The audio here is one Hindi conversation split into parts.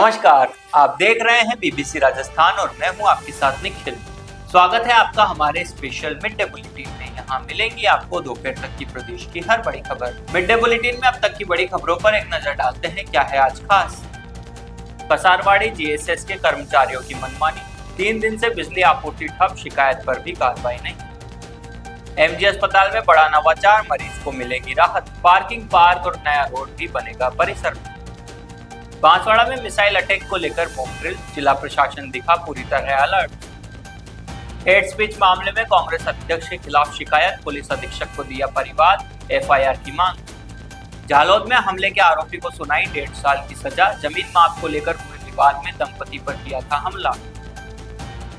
नमस्कार, आप देख रहे हैं बीबीसी राजस्थान और मैं हूं आपके साथ निखिल। स्वागत है आपका हमारे स्पेशल मिड डे बुलेटिन में। यहां मिलेंगी आपको दोपहर तक की प्रदेश की हर बड़ी खबर। मिड डे बुलेटिन में अब तक की बड़ी खबरों पर एक नजर डालते हैं। क्या है आज खास? कसारवाड़ी जीएसएस के कर्मचारियों की मनमानी, 3 दिन से बिजली आपूर्ति ठप, शिकायत पर भी कार्रवाई नहीं। एमजी अस्पताल में बड़ा नवाचार, मरीज को मिलेगी राहत, पार्किंग, पार्क और नया रोड भी बनेगा परिसर में। बांसवाड़ा में मिसाइल अटैक को लेकर मॉक ड्रिल, जिला प्रशासन दिखा पूरी तरह अलर्ट। हेट स्पीच मामले में कांग्रेस अध्यक्ष के खिलाफ शिकायत, पुलिस अधीक्षक को दिया परिवाद, एफआईआर की मांग। झालोद में हमले के आरोपी को सुनाई 1.5 साल की सजा, जमीन माप को लेकर हुए विवाद में दंपति पर किया था हमला।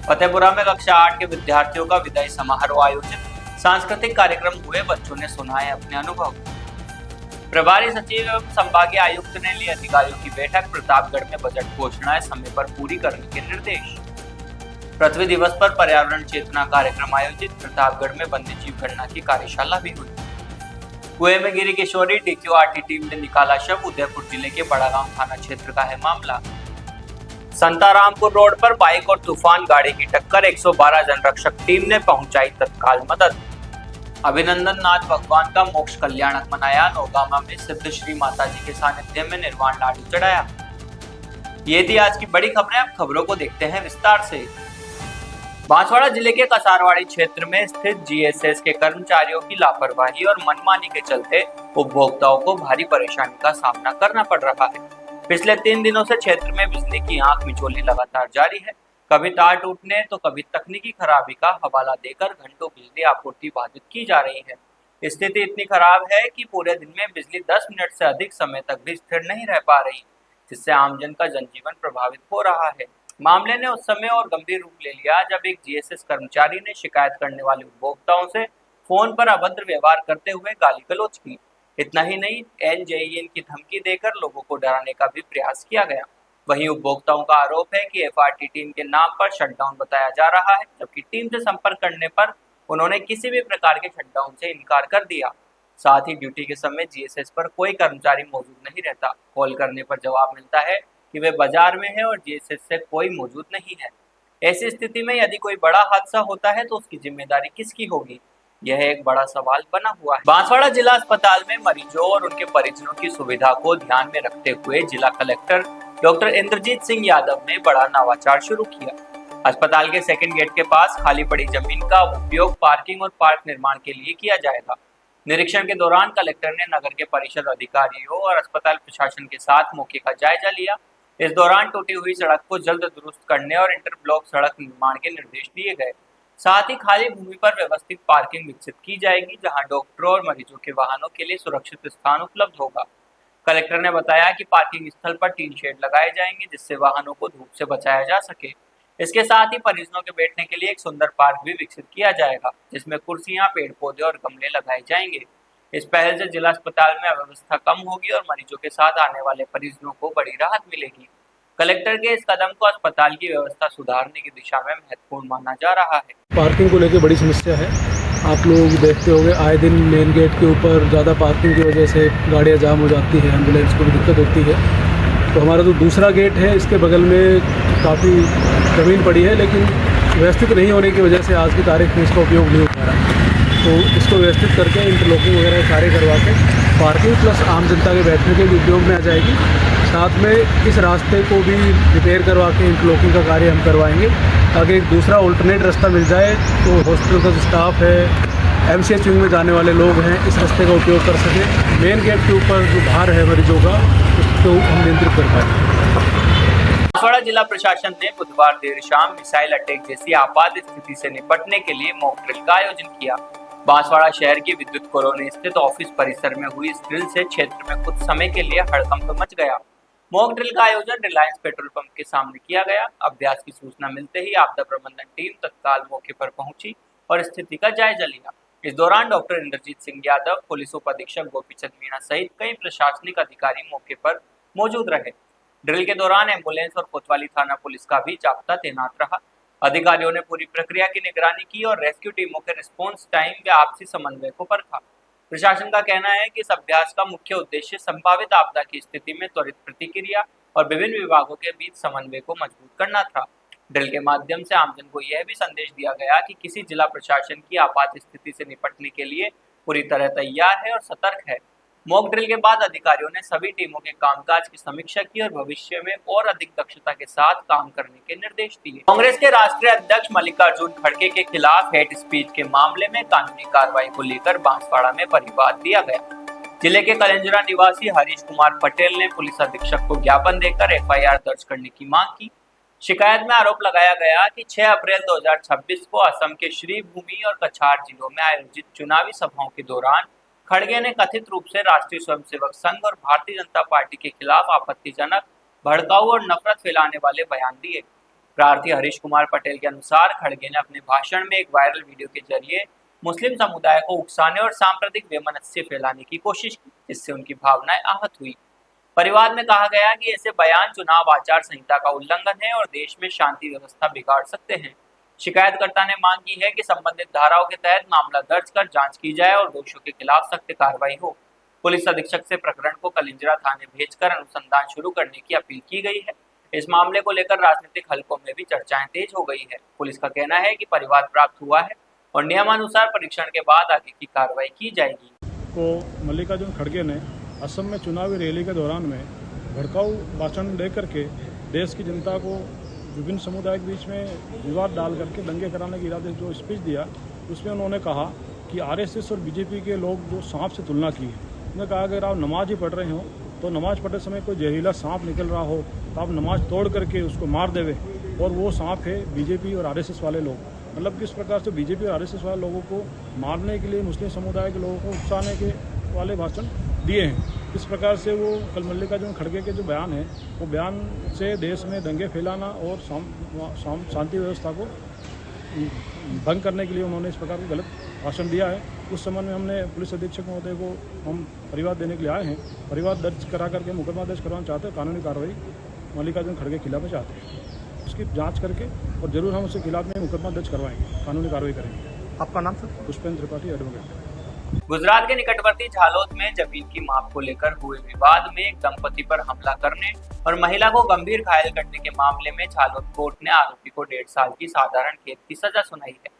फतेहपुरा में कक्षा 8 के विद्यार्थियों का विदाई समारोह आयोजित, सांस्कृतिक कार्यक्रम हुए, बच्चों ने सुनाए अपने अनुभव। प्रभारी सचिव एवं संभागीय आयुक्त ने ली अधिकारियों की बैठक, प्रतापगढ़ में बजट घोषणाएं समय पर पूरी करने के निर्देश। पृथ्वी दिवस पर पर्यावरण चेतना कार्यक्रम आयोजित, प्रतापगढ़ में वन्य जीव गणना की कार्यशाला भी हुई। कुएं में गिरी किशोरी, डीक्यूआरटी टीम ने निकाला शव, उदयपुर जिले के बड़ागांव थाना क्षेत्र का है मामला। संतारामपुर रोड पर बाइक और तूफान गाड़ी की टक्कर, 112 जनरक्षक टीम ने पहुंचाई तत्काल मदद। अभिनंदन नाथ भगवान का मोक्ष कल्याणक मनाया, नौगामा में सिद्ध श्री माता जी के सानिध्य में निर्वाण लाडू चढ़ाया। ये थी आज की बड़ी खबरें। अब खबरों को देखते हैं विस्तार से। बांसवाड़ा जिले के कसारवाड़ी क्षेत्र में स्थित जीएसएस के कर्मचारियों की लापरवाही और मनमानी के चलते उपभोक्ताओं को भारी परेशानी का सामना करना पड़ रहा है। पिछले 3 दिनों से क्षेत्र में बिजली की आंख मिचौली लगातार जारी है। कभी तार टूटने तो कभी तकनीकी खराबी का हवाला देकर घंटों बिजली आपूर्ति बाधित की जा रही है। स्थिति इतनी खराब है कि पूरे दिन में बिजली 10 मिनट से अधिक समय तक भी स्थिर नहीं रह पा रही, जिससे आमजन का जनजीवन प्रभावित हो रहा है। मामले ने उस समय और गंभीर रूप ले लिया जब एक जीएसएस कर्मचारी ने शिकायत करने वाले उपभोक्ताओं से फोन पर अभद्र व्यवहार करते हुए गाली गलौज की। इतना ही नहीं, एनजेईएन की धमकी देकर लोगों को डराने का भी प्रयास किया गया। वहीं उपभोक्ताओं का आरोप है कि एफआरटी टीम के नाम पर शटडाउन बताया जा रहा है, जबकि टीम से संपर्क करने पर उन्होंने किसी भी प्रकार के शटडाउन से इनकार कर दिया। साथ ही ड्यूटी के समय जीएसएस पर कोई कर्मचारी मौजूद नहीं रहता। कॉल करने पर जवाब मिलता है कि वे बाजार में है और जीएसएस से कोई मौजूद नहीं है। ऐसी स्थिति में यदि कोई बड़ा हादसा होता है तो उसकी जिम्मेदारी किसकी होगी, यह एक बड़ा सवाल बना हुआ है। बांसवाड़ा जिला अस्पताल में मरीजों और उनके परिजनों की सुविधा को ध्यान में रखते हुए जिला कलेक्टर डॉक्टर इंद्रजीत सिंह यादव ने बड़ा नवाचार शुरू किया। अस्पताल के सेकंड गेट के पास खाली पड़ी जमीन का उपयोग पार्किंग और पार्क निर्माण के लिए किया जाएगा। निरीक्षण के दौरान कलेक्टर ने नगर के परिषद अधिकारियों और अस्पताल प्रशासन के साथ मौके का जायजा लिया। इस दौरान टूटी हुई सड़क को जल्द दुरुस्त करने और इंटरब्लॉक सड़क निर्माण के निर्देश दिए गए। साथ ही खाली भूमि पर व्यवस्थित पार्किंग विकसित की जाएगी, जहां डॉक्टरों और मरीजों के वाहनों के लिए सुरक्षित स्थान उपलब्ध होगा। कलेक्टर ने बताया कि पार्किंग स्थल पर टीन शेड लगाए जाएंगे, जिससे वाहनों को धूप से बचाया जा सके। इसके साथ ही परिजनों के बैठने के लिए एक सुंदर पार्क भी विकसित किया जाएगा, जिसमें कुर्सियां, पेड़ पौधे और गमले लगाए जाएंगे। इस पहल से जिला अस्पताल में अव्यवस्था कम होगी और मरीजों के साथ आने वाले परिजनों को बड़ी राहत मिलेगी। कलेक्टर के इस कदम को अस्पताल की व्यवस्था सुधारने की दिशा में महत्वपूर्ण माना जा रहा है। पार्किंग को लेकर बड़ी समस्या है। आप लोग देखते होंगे आए दिन मेन गेट के ऊपर ज़्यादा पार्किंग की वजह से गाड़ियाँ जाम हो जाती है, एम्बुलेंस को भी दिक्कत होती है। तो हमारा जो दूसरा गेट है इसके बगल में काफ़ी ज़मीन पड़ी है, लेकिन व्यवस्थित नहीं होने की वजह से आज की तारीख में इसका उपयोग नहीं हो पा रहा। तो इसको व्यवस्थित करके इंटरलॉकिंग वगैरह कार्य करवा के पार्किंग प्लस आम जनता के बैठने के लिए उपयोग में आ जाएगी। साथ में इस रास्ते को भी रिपेयर करवा के इंटरलॉकिंग का कार्य हम करवाएंगे, ताकि एक दूसरा अल्टरनेट रास्ता मिल जाए तो हॉस्पिटल का जो स्टाफ है, एमसीएच विंग में जाने वाले लोग हैं, इस रास्ते का उपयोग कर सकें। मेन गेट के ऊपर जो भार है मरीजों का, उसको हम नियंत्रित कर पाएँ। बांसवाड़ा जिला प्रशासन ने बुधवार देर शाम मिसाइल अटैक जैसी आपात स्थिति से निपटने के लिए मॉक ड्रिल का आयोजन किया। बांसवाड़ा शहर की विद्युत कॉलोनी स्थित ऑफिस परिसर में हुई इस ड्रिल से क्षेत्र में कुछ समय के लिए हड़कंप मच गया। मॉक ड्रिल का आयोजन रिलायंस पेट्रोल पंप के सामने किया गया। अभ्यास की सूचना मिलते ही आपदा प्रबंधन टीम तत्काल मौके पर पहुंची और स्थिति का जायजा लिया। इस दौरान डॉक्टर इंद्रजीत सिंह यादव, पुलिस उप अधीक्षक गोपीचंद मीणा सहित कई प्रशासनिक अधिकारी मौके पर मौजूद रहे। ड्रिल के दौरान एम्बुलेंस और कोतवाली थाना पुलिस का भी जाब्ता तैनात रहा। अधिकारियों ने पूरी प्रक्रिया की निगरानी की और रेस्क्यू टीमों के रिस्पॉन्स टाइम व आपसी समन्वय को परखा। प्रशासन का कहना है कि इस अभ्यास का मुख्य उद्देश्य संभावित आपदा की स्थिति में त्वरित प्रतिक्रिया, और विभिन्न विभागों के बीच समन्वय को मजबूत करना था। ड्रिल के माध्यम से आमजन को यह भी संदेश दिया गया कि किसी जिला प्रशासन की आपात स्थिति से निपटने के लिए पूरी तरह तैयार है और सतर्क है। मॉक ड्रिल के बाद अधिकारियों ने सभी टीमों के कामकाज की समीक्षा की और भविष्य में और अधिक दक्षता के साथ काम करने के निर्देश दिए। कांग्रेस के राष्ट्रीय अध्यक्ष मल्लिकार्जुन खड़गे के खिलाफ हेट स्पीच के मामले में कानूनी कार्रवाई को लेकर बांसवाड़ा में परिवाद दिया गया। जिले के कलेंजरा निवासी हरीश कुमार पटेल ने पुलिस अधीक्षक को ज्ञापन देकर एफआईआर दर्ज करने की मांग की। शिकायत में आरोप लगाया गया कि 6 अप्रैल 2026 को असम के श्रीभूमि और कछार जिलों में आयोजित चुनावी सभाओं के दौरान खड़गे ने कथित रूप से राष्ट्रीय स्वयंसेवक संघ और भारतीय जनता पार्टी के खिलाफ आपत्तिजनक, भड़काऊ और नफरत फैलाने वाले बयान दिए। प्रार्थी हरीश कुमार पटेल के अनुसार खड़गे ने अपने भाषण में एक वायरल वीडियो के जरिए मुस्लिम समुदाय को उकसाने और सांप्रदायिक वैमनस्य फैलाने की कोशिश की, जिससे उनकी भावनाएं आहत हुई। परिवाद में कहा गया कि ऐसे बयान चुनाव आचार संहिता का उल्लंघन है और देश में शांति व्यवस्था बिगाड़ सकते हैं। शिकायतकर्ता ने मांग की है कि संबंधित धाराओं के तहत मामला दर्ज कर जांच की जाए और दोषियों के खिलाफ सख्त कार्रवाई हो। पुलिस अधीक्षक से प्रकरण को कलिंजरा थाने भेजकर अनुसंधान शुरू करने की अपील की गई है। इस मामले को लेकर राजनीतिक हलकों में भी चर्चाएं तेज हो गई है। पुलिस का कहना है कि परिवाद प्राप्त हुआ है और नियमानुसार परीक्षण के बाद आगे की कार्रवाई की जाएगी। को मल्लिकार्जुन खड़गे ने असम में चुनावी रैली के दौरान में भड़काऊ भाषण देकर के देश की जनता को विभिन्न समुदाय के बीच में विवाद डाल करके दंगे कराने के इरादे जो स्पीच दिया, उसमें उन्होंने कहा कि आरएसएस और बीजेपी के लोग जो सांप से तुलना की है। उन्होंने कहा अगर आप नमाज ही पढ़ रहे हो तो नमाज पढ़ते समय कोई जहरीला सांप निकल रहा हो तो आप नमाज तोड़ करके उसको मार देवे, और वो सांप है बीजेपी और आरएसएस वाले लोग। मतलब किस प्रकार से बीजेपी और आरएसएस वाले लोगों को मारने के लिए मुस्लिम समुदाय के लोगों को उकसाने के वाले भाषण दिए हैं। इस प्रकार से वो कल मल्लिकार्जुन खड़गे के जो बयान है, वो बयान से देश में दंगे फैलाना और शांति व्यवस्था को भंग करने के लिए उन्होंने इस प्रकार का गलत भाषण दिया है। उस संबंध में हमने पुलिस अधीक्षक महोदय को हम परिवाद देने के लिए आए हैं। परिवाद दर्ज करा करके मुकदमा दर्ज करवाना चाहते हैं। कानूनी कार्रवाई मल्लिकार्जुन खड़गे के खिलाफ चाहते हैं, उसकी जाँच करके और जरूर हम उसके खिलाफ में मुकदमा दर्ज करवाएंगे, कानूनी कार्रवाई करेंगे। आपका नाम सर? पुष्पेंद्र त्रिपाठी, एडवोकेट। गुजरात के निकटवर्ती झालोद में जमीन की माप को लेकर हुए विवाद में एक दंपति पर हमला करने और महिला को गंभीर घायल करने के मामले में झालोद कोर्ट ने आरोपी को 1.5 साल की साधारण कैद की सजा सुनाई है।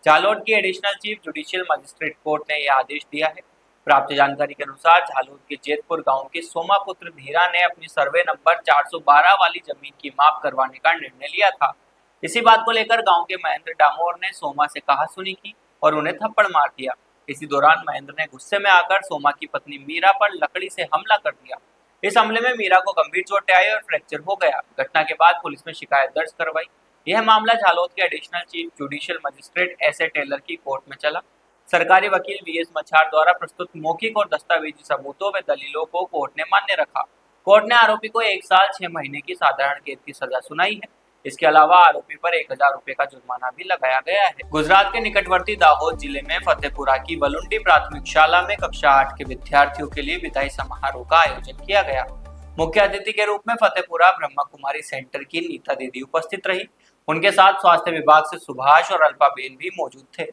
झालोद की additional chief judicial magistrate court ने यह आदेश दिया है। प्राप्त जानकारी के अनुसार झालोद के जेतपुर गांव के सोमा पुत्र धीरा ने अपनी सर्वे नंबर 412 वाली जमीन की माप करवाने का निर्णय लिया था। इसी बात को लेकर गाँव के महेंद्र डामोर ने सोमा से कहासुनी की और उन्हें थप्पड़ मार दिया। इसी दौरान महेंद्र ने गुस्से में आकर सोमा की पत्नी मीरा पर लकड़ी से हमला कर दिया। इस हमले में मीरा को गंभीर चोटें आई और फ्रैक्चर हो गया। घटना के बाद पुलिस में शिकायत दर्ज करवाई। यह मामला झालोद के additional chief judicial magistrate S A. Taylor की कोर्ट में चला। सरकारी वकील वी.एस. मछार द्वारा प्रस्तुत मौखिक और दस्तावेजी सबूतों व दलीलों को कोर्ट ने मान्य रखा। कोर्ट ने आरोपी को 1 साल 6 महीने की साधारण कैद की सजा सुनाई है। इसके अलावा आरोपी पर 1000 रुपए का जुर्माना भी लगाया गया है। गुजरात के निकटवर्ती दाहोद जिले में फतेहपुरा की वलुंडी प्राथमिक शाला में कक्षा 8 के विद्यार्थियों के लिए विदाई समारोह का आयोजन किया गया। मुख्य अतिथि के रूप में फतेहपुरा ब्रह्मा कुमारी सेंटर की नीता दीदी उपस्थित रही। उनके साथ स्वास्थ्य विभाग से सुभाष और अल्पाबेन भी मौजूद थे।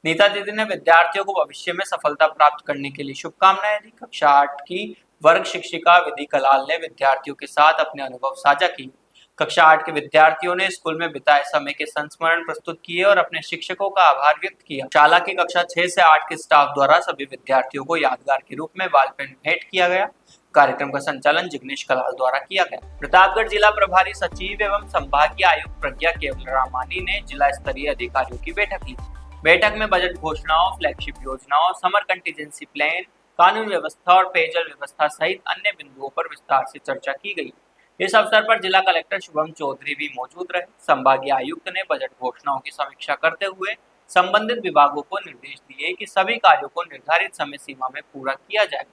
नीता दीदी ने विद्यार्थियों को भविष्य में सफलता प्राप्त करने के लिए शुभकामनाएं दी। कक्षा 8 की वर्ग शिक्षिका विधि कलाल ने विद्यार्थियों के साथ अपने अनुभव साझा किए। कक्षा 8 के विद्यार्थियों ने स्कूल में बिताए समय के संस्मरण प्रस्तुत किए और अपने शिक्षकों का आभार व्यक्त किया। शाला की कक्षा 6 से 8 के स्टाफ द्वारा सभी विद्यार्थियों को यादगार के रूप में बॉल पेन भेंट किया गया। कार्यक्रम का संचालन जिग्नेश कलाल द्वारा किया गया। प्रतापगढ़ जिला प्रभारी सचिव एवं संभागीय आयुक्त प्रज्ञा केवल रामानी ने जिला स्तरीय अधिकारियों की बैठक ली। बैठक में बजट घोषणाओं, फ्लैगशिप योजनाओं, समर कंटीजेंसी प्लान, कानून व्यवस्था और पेयजल व्यवस्था सहित अन्य बिंदुओं पर विस्तार से चर्चा की गई। इस अवसर पर जिला कलेक्टर शुभम चौधरी भी मौजूद रहे। संभागीय आयुक्त ने बजट घोषणाओं की समीक्षा करते हुए संबंधित विभागों को निर्देश दिए कि सभी कार्यों को निर्धारित समय सीमा में पूरा किया जाए।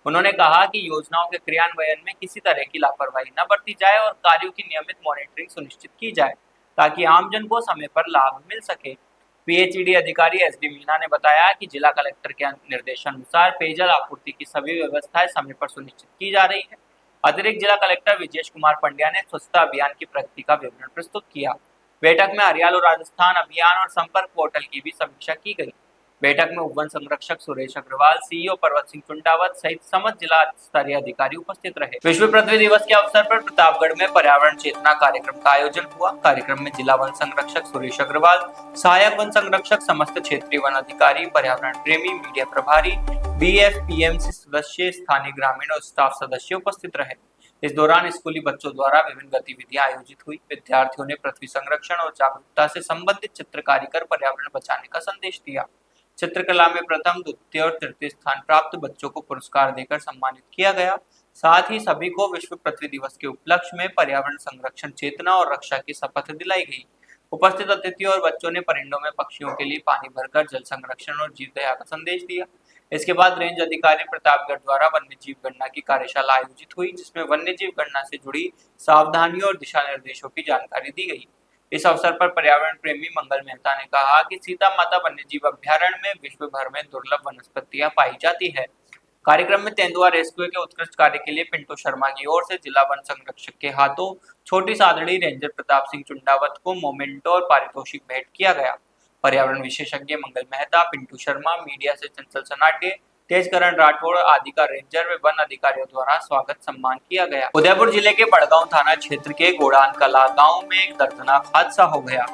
उन्होंने कहा कि योजनाओं के क्रियान्वयन में किसी तरह की लापरवाही न बरती जाए और कार्यों की नियमित मॉनिटरिंग सुनिश्चित की जाए ताकि आमजन को समय पर लाभ मिल सके। पीएचईडी अधिकारी एसडी मीना ने बताया कि जिला कलेक्टर के निर्देशानुसार पेयजल आपूर्ति की सभी व्यवस्थाएं समय पर सुनिश्चित की जा रही है। अतिरिक्त जिला कलेक्टर विजेश कुमार पंड्या ने स्वच्छता अभियान की प्रगति का विवरण प्रस्तुत किया। बैठक में हरियाणा राजस्थान अभियान और संपर्क पोर्टल की भी समीक्षा की गई। बैठक में उपवन संरक्षक सुरेश अग्रवाल, सीईओ पर्वत सिंह चुंडावत सहित समस्त जिला स्तरीय अधिकारी उपस्थित रहे। विश्व पृथ्वी दिवस के अवसर पर प्रतापगढ़ में पर्यावरण चेतना कार्यक्रम का आयोजन हुआ। कार्यक्रम में जिला वन संरक्षक सुरेश अग्रवाल, सहायक वन संरक्षक, समस्त क्षेत्रीय वन अधिकारी, पर्यावरण प्रेमी, मीडिया प्रभारी, BFPMC सदस्य, स्थानीय ग्रामीण और स्टाफ सदस्य उपस्थित रहे। इस दौरान स्कूली बच्चों द्वारा विभिन्न गतिविधियां आयोजित हुई। विद्यार्थियों ने पृथ्वी संरक्षण और जागरूकता से संबंधित चित्रकारी कर पर्यावरण बचाने का संदेश दिया। चित्रकला में प्रथम, द्वितीय और तृतीय स्थान प्राप्त बच्चों को पुरस्कार देकर सम्मानित किया गया। साथ ही सभी को विश्व पृथ्वी दिवस के उपलक्ष्य में पर्यावरण संरक्षण चेतना और रक्षा की शपथ दिलाई गई। उपस्थित अतिथियों और बच्चों ने परिंदों में पक्षियों के लिए पानी भरकर जल संरक्षण और जीव दया का संदेश दिया। इसके बाद रेंज अधिकारी प्रतापगढ़ द्वारा वन्य जीव गणना की कार्यशाला आयोजित हुई, जिसमें वन्य जीव गणना से जुड़ी सावधानियों और दिशा निर्देशों की जानकारी दी गई। इस अवसर पर पर्यावरण प्रेमी मंगल मेहता ने कहा कि सीता माता वन्य जीव अभ्यारण्य में विश्व भर में दुर्लभ वनस्पतियां पाई जाती है। कार्यक्रम में तेंदुआ रेस्क्यू के उत्कृष्ट कार्य के लिए पिंटू शर्मा की ओर से जिला वन संरक्षक के हाथों छोटी सादड़ी रेंजर प्रताप सिंह चुंडावत को मोमेंटो और पारितोषिक भेंट किया गया। पर्यावरण विशेषज्ञ मंगल मेहता, पिंटू शर्मा, मीडिया से चंचल सनाटे, तेजकरण राठौड़ आदि का रेंजर व वन अधिकारियों द्वारा स्वागत सम्मान किया गया। उदयपुर जिले के बड़गांव थाना क्षेत्र के गोड़ान कला गांव में एक दर्दनाक हादसा हो गया।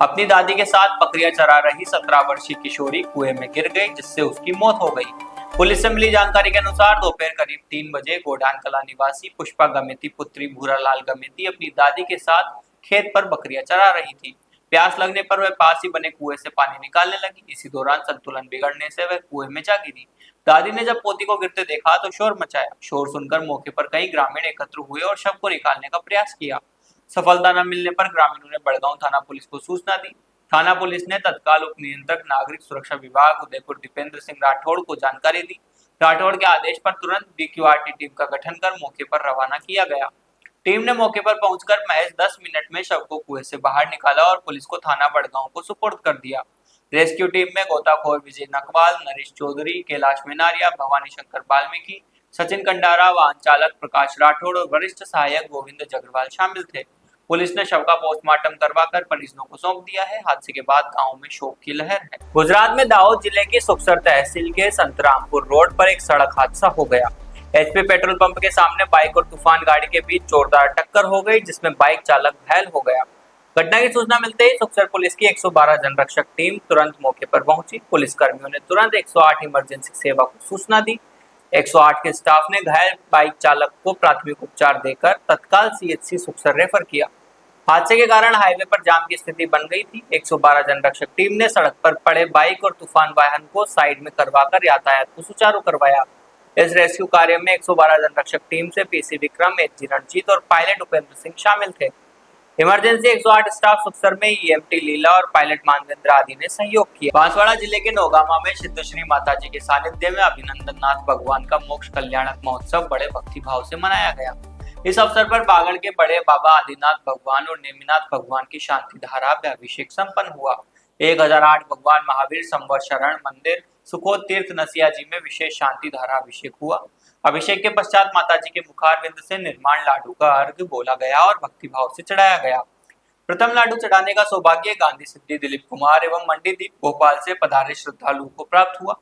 अपनी दादी के साथ बकरियां चरा रही 17 वर्षीय किशोरी कुएं में गिर गई, जिससे उसकी मौत हो गई। पुलिस से मिली जानकारी के अनुसार दोपहर करीब 3 बजे गोड़ान कला निवासी पुष्पा गमेती पुत्री भूरालाल गमेती अपनी दादी के साथ खेत पर बकरियां चरा रही थी। प्यास लगने पर वह पास ही बने कुएं से पानी निकालने लगी। इसी दौरान संतुलन बिगड़ने से वह कुएं में जा गिरी। दादी ने जब पोती को गिरते देखा तो शोर मचाया। शोर सुनकर मौके पर कई ग्रामीण एकत्र हुए और शव को निकालने का प्रयास किया। सफलता न मिलने पर ग्रामीणों ने बड़गांव थाना पुलिस को सूचना दी। थाना पुलिस ने तत्काल उप नियंत्रक नागरिक सुरक्षा विभाग उदयपुर दीपेंद्र सिंह राठौड़ को जानकारी दी। राठौड़ के आदेश पर तुरंत BQRT टीम का गठन कर मौके पर रवाना किया गया। टीम ने मौके पर पहुंचकर महज 10 मिनट में शव को कुएं से बाहर निकाला और पुलिस को थाना बड़गांव को सुपुर्द कर दिया। रेस्क्यू टीम में गोताखोर विजय नकवाल, नरेश चौधरी, कैलाश मेनारिया, भवानी शंकर वाल्मीकि, सचिन कंडारा, वाहन चालक प्रकाश राठौड़ और वरिष्ठ सहायक गोविंद जगरवाल शामिल थे। पुलिस ने शव का पोस्टमार्टम करवाकर परिजनों को सौंप दिया है। हादसे के बाद गांव में शोक की लहर है। गुजरात में दाहोद जिले के सुखसर तहसील के संतरामपुर रोड पर एक सड़क हादसा हो गया। HP पेट्रोल पंप के सामने बाइक और तूफान गाड़ी के बीच जोरदार टक्कर हो गई, जिसमें बाइक चालक घायल हो गया। घटना की सूचना मिलते ही सुखसर पुलिस की 112 जनरक्षक टीम तुरंत मौके पर पहुंची। पुलिस कर्मियों ने तुरंत 108 इमरजेंसी सेवा को सूचना दी। 108 के स्टाफ ने घायल बाइक चालक को प्राथमिक उपचार देकर तत्काल CHC सुखसर रेफर किया। हादसे के कारण हाईवे पर जाम की स्थिति बन गई थी। 112 जनरक्षक टीम ने सड़क पर पड़े बाइक और तूफान वाहन को साइड में करवाकर यातायात को सुचारू करवाया। इस रेस्क्यू कार्य में 112 जनरक्षक टीम से PC विक्रम, HG रणजीत और पायलट उपेंद्र सिंह शामिल थे। इमरजेंसी 108 स्टाफ सुखसर में EMT लीला और पायलट मानवेंद्र आदि ने सहयोग किया। बांसवाड़ा जिले के नौगामा में सिद्ध श्री माताजी के सानिध्य में अभिनंदन नाथ भगवान का मोक्ष कल्याणक महोत्सव बड़े भक्ति भाव से मनाया गया। इस अवसर पर बागड़ के बड़े बाबा आदिनाथ भगवान और नेमिनाथ भगवान की शांति धारा अभिषेक संपन्न हुआ। 1008 भगवान महावीर संवर शरण मंदिर सुखोद तीर्थ नसिया जी में विशेष शांति धारा अभिषेक हुआ। अभिषेक के पश्चात माताजी के मुखारविंद से निर्माण लाडू का अर्घ्य बोला गया और भक्तिभाव से चढ़ाया गया। प्रथम लाडू चढ़ाने का सौभाग्य गांधी सिद्धि दिलीप कुमार एवं मंडीदीप भोपाल से पधारे श्रद्धालुओं को प्राप्त हुआ।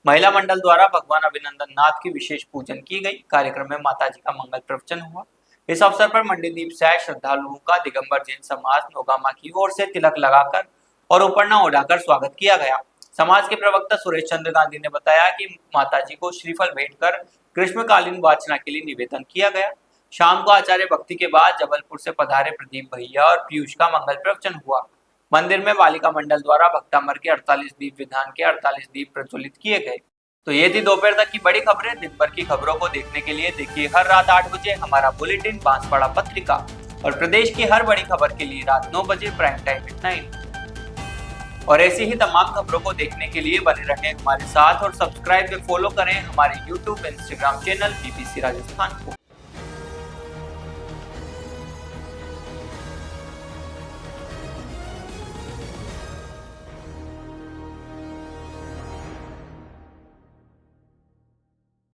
महिला मंडल द्वारा भगवान अभिनंदन नाथ की विशेष पूजन की गई। कार्यक्रम में माताजी का मंगल प्रवचन हुआ। इस अवसर पर मंडीदीप से श्रद्धालुओं का दिगंबर जैन समाज नौगामा की ओर से तिलक लगाकर और उपरना ओढ़ाकर स्वागत किया गया। समाज के प्रवक्ता सुरेश चंद्र गांधी ने बताया कि माताजी को श्रीफल भेंट कर ग्रीष्मकालीन वाचना के लिए निवेदन किया गया। शाम को आचार्य भक्ति के बाद जबलपुर से पधारे प्रदीप भैया और पीयूष का मंगल प्रवचन हुआ। मंदिर में बालिका मंडल द्वारा भक्तामर के 48 दीप विधान के 48 दीप प्रज्वलित किए गए। तो ये थी दोपहर तक की बड़ी खबरें। दिन भर की खबरों को देखने के लिए देखिए हर रात 8 बजे हमारा बुलेटिन बांसवाड़ा पत्रिका और प्रदेश की हर बड़ी खबर के लिए रात 9 बजे प्राइम टाइम विद 9। और ऐसी ही तमाम खबरों को देखने के लिए बने रहें हमारे साथ और सब्सक्राइब व फॉलो करें हमारे YouTube, Instagram channel BBC Rajasthan को।